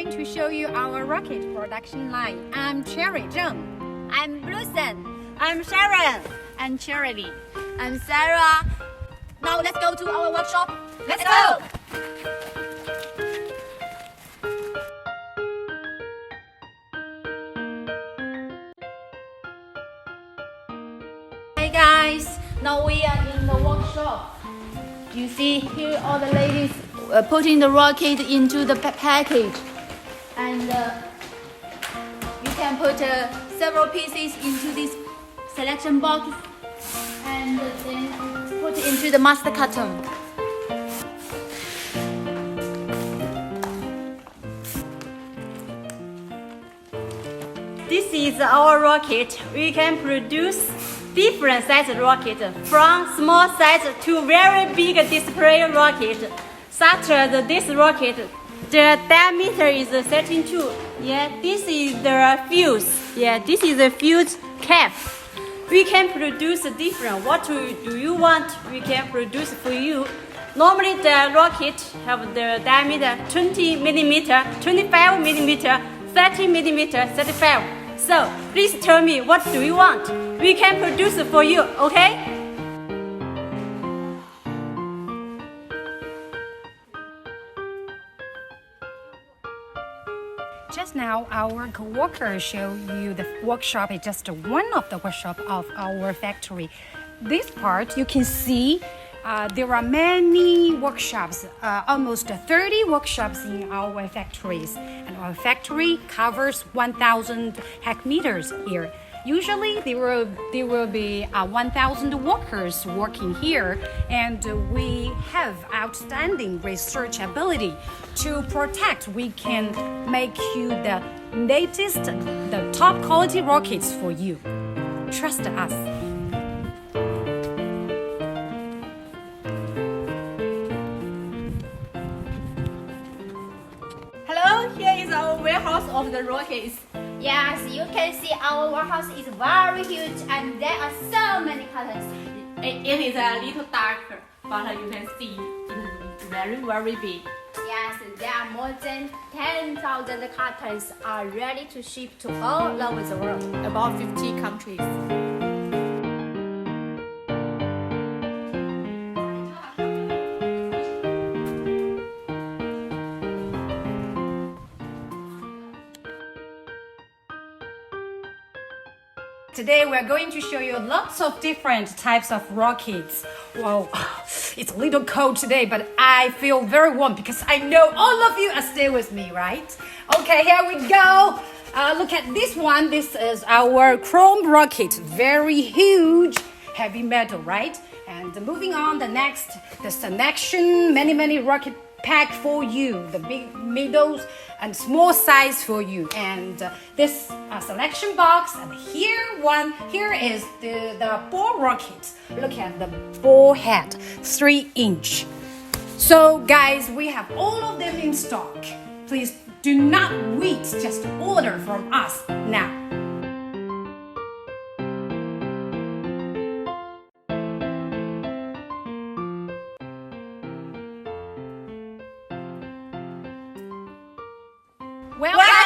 going to show you our rocket production line. I'm Cherry Zheng. I'm Blusen. I'm Sharon. I'm Charity. I'm Sarah. Now let's go to our workshop. Let's go! Hey guys, now we are in the workshop. You see here all the ladies putting the rocket into the package, and you can put several pieces into this selection box and then put it into the master carton. This is our rocket. We can produce different size rocket, from small size to very big display rocket. Such as this rocket, the diameter is 32. Yeah, this is the fuse. Yeah, this is the fuse cap. We can produce different. What do you want? We can produce for you. Normally the rocket have the diameter 20 millimeter, 25 millimeter, 30 millimeter, 35. So please tell me what do you want? We can produce for you, okay? Just now, our co-worker showed you the workshop is just one of the workshop of our factory. This part, you can see there are many workshops, almost 30 workshops in our factories. And our factory covers 1,000 hectares here. Usually there will be 1,000 workers working here, and we have outstanding research ability to protect. We can make you the latest, the top quality rockets for you. Trust us. Hello, here is our warehouse of the rockets. Yes, you can see our warehouse is very huge and there are so many cartons. It is a little darker, but you can see it is very, very big. Yes, there are more than 10,000 cartons are ready to ship to all over the world. About 50 countries. Today we're going to show you lots of different types of rockets. Wow, it's a little cold today, but I feel very warm because I know all of you are still with me, right? Okay, here we go. Look at this one. This is our chrome rocket. Very huge, heavy metal, right? And moving on, the next, the selection, many rocket pack for you, the big, middles, and small size for you, and this selection box. And here is the ball rocket. Look at the ball head, 3-inch. So guys, we have all of them in stock. Please do not wait, just order from us now. Welcome